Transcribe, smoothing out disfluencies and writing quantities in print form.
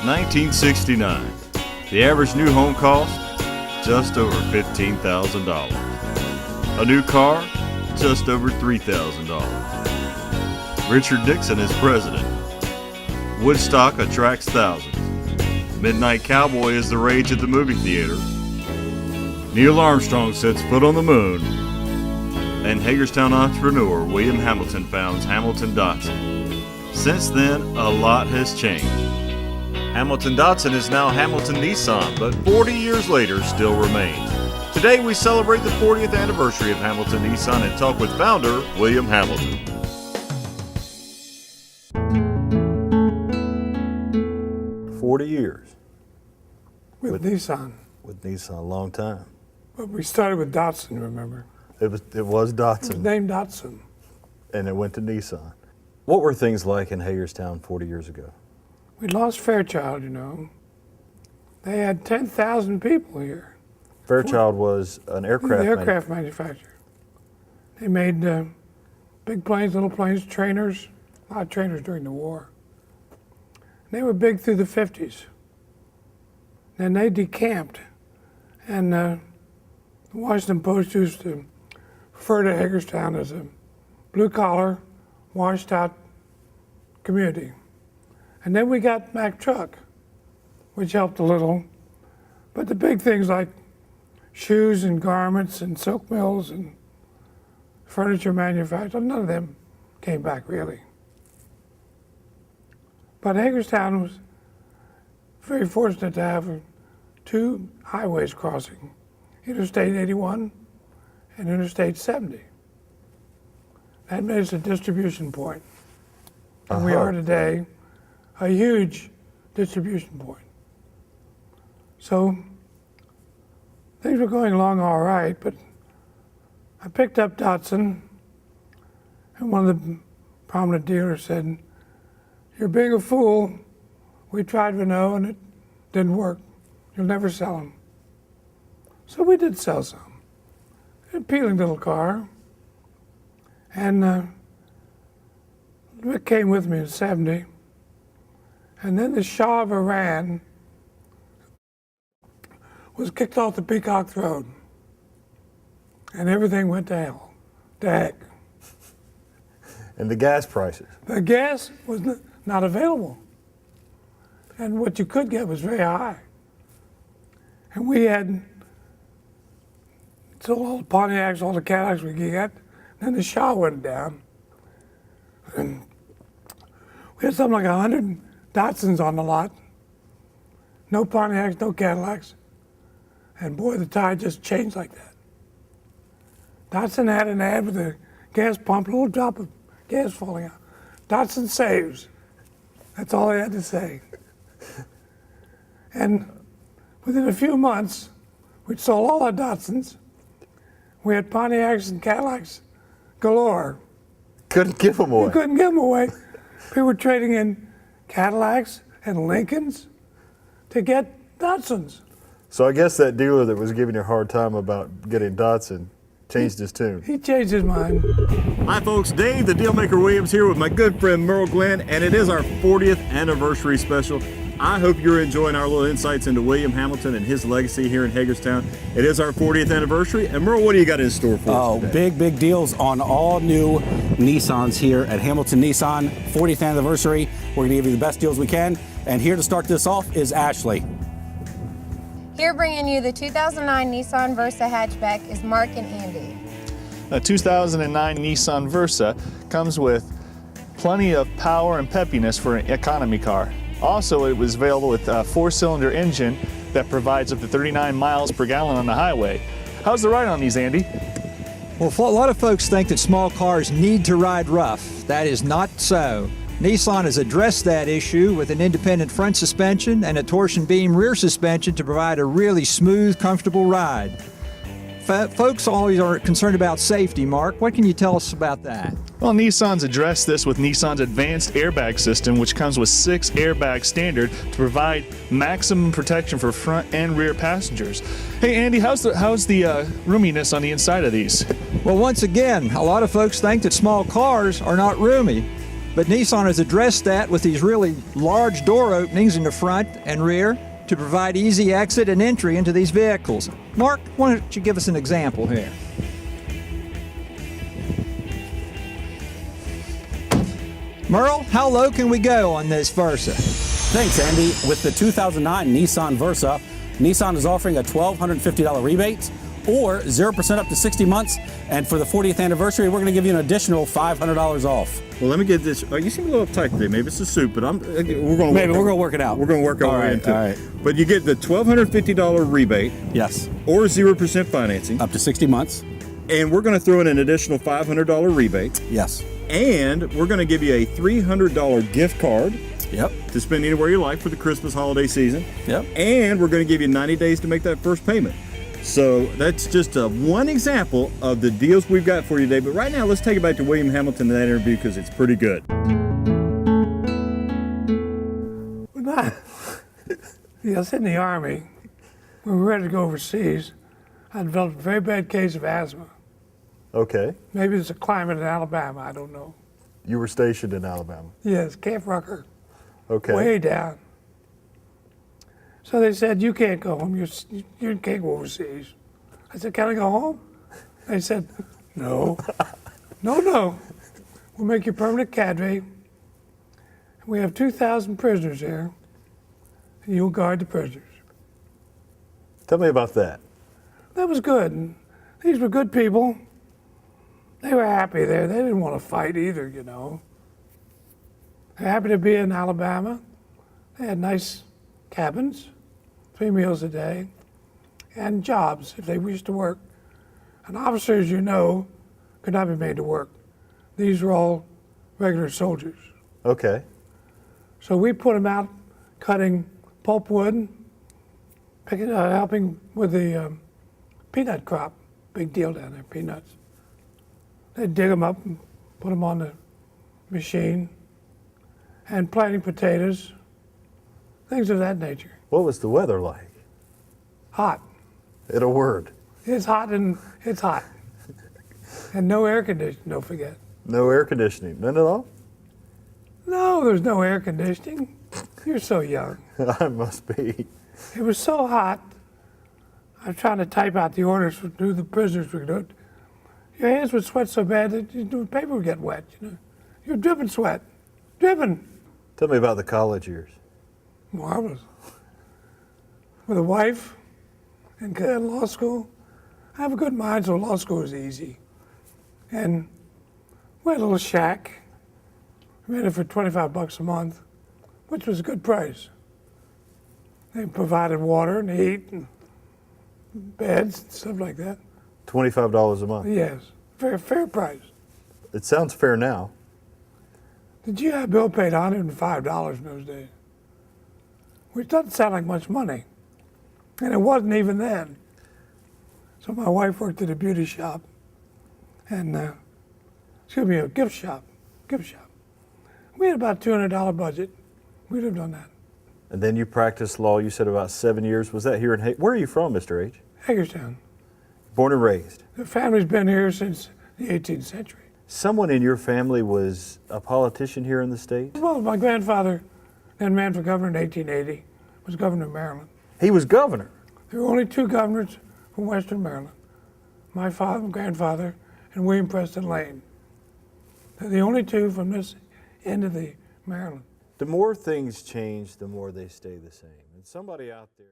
1969. The average new home cost, just over $15,000. A new car, just over $3,000. Richard Nixon is president. Woodstock attracts thousands. Midnight Cowboy is the rage at the movie theater. Neil Armstrong sets foot on the moon. And Hagerstown entrepreneur William Hamilton founds Hamilton Dotson. Since then, a lot has changed. Hamilton Dotson is now Hamilton Nissan, but 40 years later still remains. Today we celebrate the 40th anniversary of Hamilton Nissan and talk with founder William Hamilton. "40 years. With Nissan. With Nissan, a long time. But we started with Dotson, remember? It was It Dotson. was named Dotson. And it went to Nissan. What were things like in Hagerstown 40 years ago? We lost Fairchild, you know. They had 10,000 people here. Fairchild was an aircraft aircraft manufacturer. They made big planes, little planes, trainers, a lot of trainers during the war. And they were big through the 50s. Then they decamped. And the Washington Post used to refer to Hagerstown as a blue-collar, washed-out community. And then we got Mack Truck, which helped a little. But the big things like shoes and garments and silk mills and furniture manufacturers, none of them came back really. But Hagerstown was very fortunate to have two highways crossing, Interstate 81 and Interstate 70. That made us a distribution point. And we are today a huge distribution point. So things were going along all right, but I picked up Dotson, and one of the prominent dealers said, "You're being a fool. We tried Renault and it didn't work. You'll never sell them." So we did sell some. An appealing little car. And Rick came with me in '70. And then the Shah of Iran was kicked off the Peacock Throne. And everything went to hell, to heck. And the gas prices? The gas was not available. And what you could get was very high. And we had sold all the Pontiacs, all the Cadillacs we could get. Then the Shah went down. And we had something like 100 Datsuns on the lot. No Pontiacs, no Cadillacs. And boy, the tide just changed like that. Datsun had an ad with a gas pump, a little drop of gas falling out. Datsun saves. That's all I had to say. And within a few months, we'd sold all our Datsuns. We had Pontiacs and Cadillacs galore. Couldn't give them away. We couldn't give them away. People were trading in Cadillacs and Lincolns to get Datsuns. So I guess that dealer that was giving you a hard time about getting Dotson changed his tune. He changed his mind. Hi folks, Dave the Dealmaker Williams here with my good friend Merle Glenn, and it is our 40th anniversary special. I hope you're enjoying our little insights into William Hamilton and his legacy here in Hagerstown. It is our 40th anniversary, and Merle, what do you got in store for us today? Big deals on all new Nissans here at Hamilton Nissan, 40th anniversary. We're gonna give you the best deals we can, and here to start this off is Ashley. Here bringing you the 2009 Nissan Versa hatchback is Mark and Andy. The 2009 Nissan Versa comes with plenty of power and peppiness for an economy car. Also, it was available with a 4-cylinder engine that provides up to 39 miles per gallon on the highway. How's the ride on these, Andy? Well, a lot of folks think that small cars need to ride rough. That is not so. Nissan has addressed that issue with an independent front suspension and a torsion beam rear suspension to provide a really smooth, comfortable ride. Folks always are concerned about safety. Mark, what can you tell us about that? Well, Nissan's addressed this with Nissan's advanced airbag system, which comes with 6 airbags standard to provide maximum protection for front and rear passengers. Hey, Andy, how's the roominess on the inside of these? Well, once again, a lot of folks think that small cars are not roomy. But Nissan has addressed that with these really large door openings in the front and rear to provide easy exit and entry into these vehicles. Mark, why don't you give us an example here? Merle, how low can we go on this Versa? Thanks, Andy. With the 2009 Nissan Versa, Nissan is offering a $1,250 rebate or 0% up to 60 months. And for the 40th anniversary, we're going to give you an additional $500 off. Well, let me get this. You seem a little uptight today. Maybe it's the soup, but we're going to work it out. We're going to work our way into it. But you get the $1,250 rebate. Yes. Or 0% financing. Up to 60 months. And we're going to throw in an additional $500 rebate. Yes. And we're going to give you a $300 gift card. Yep. To spend anywhere you like for the Christmas holiday season. Yep. And we're going to give you 90 days to make that first payment. So that's just one example of the deals we've got for you today. But right now, let's take it back to William Hamilton in that interview because it's pretty good. I was in the Army. When we were ready to go overseas, I developed a very bad case of asthma. Okay. Maybe it's a climate in Alabama, I don't know. You were stationed in Alabama. Yes, Camp Rucker. Okay. Way down. So they said, you can't go home, you can't go overseas. I said, can I go home? They said, no. No. We'll make you permanent cadre. We have 2,000 prisoners here, and you'll guard the prisoners. Tell me about that. That was good. And these were good people. They were happy there. They didn't want to fight either, you know. They're happy to be in Alabama. They had nice cabins, 3 meals a day, and jobs if they wished to work. And officers, you know, could not be made to work. These were all regular soldiers. Okay. So we put them out cutting pulpwood, helping with the peanut crop. Big deal down there, peanuts. They'd dig them up and put them on the machine, and planting potatoes, things of that nature. What was the weather like? Hot. In a word. It's hot and it's hot. And no air conditioning, don't forget. No air conditioning. None at all? No, there's no air conditioning. You're so young. I must be. It was so hot. I was trying to type out the orders for who the prisoners were doing. Your hands would sweat so bad that the paper would get wet, you know. You're dripping sweat. Dripping. Tell me about the college years. Marvelous. With a wife in law school. I have a good mind, so law school is easy. And we had a little shack. We made it for $25 a month, which was a good price. They provided water and heat and beds and stuff like that. $25 a month. Yes, fair price. It sounds fair now. The GI Bill paid $105 in those days, which doesn't sound like much money. And it wasn't even then. So my wife worked at a beauty shop, and a gift shop. We had about a $200 budget. We lived on that. And then you practiced law, you said about 7 years. Was that here in Where are you from, Mr. H? Hagerstown. Born and raised. The family's been here since the 18th century. Someone in your family was a politician here in the state? Well, my grandfather, then ran for governor in 1880, was governor of Maryland. He was governor? There were only 2 governors from Western Maryland, my grandfather, and William Preston Lane. They're the only 2 from this end of the Maryland. The more things change, the more they stay the same. And somebody out there...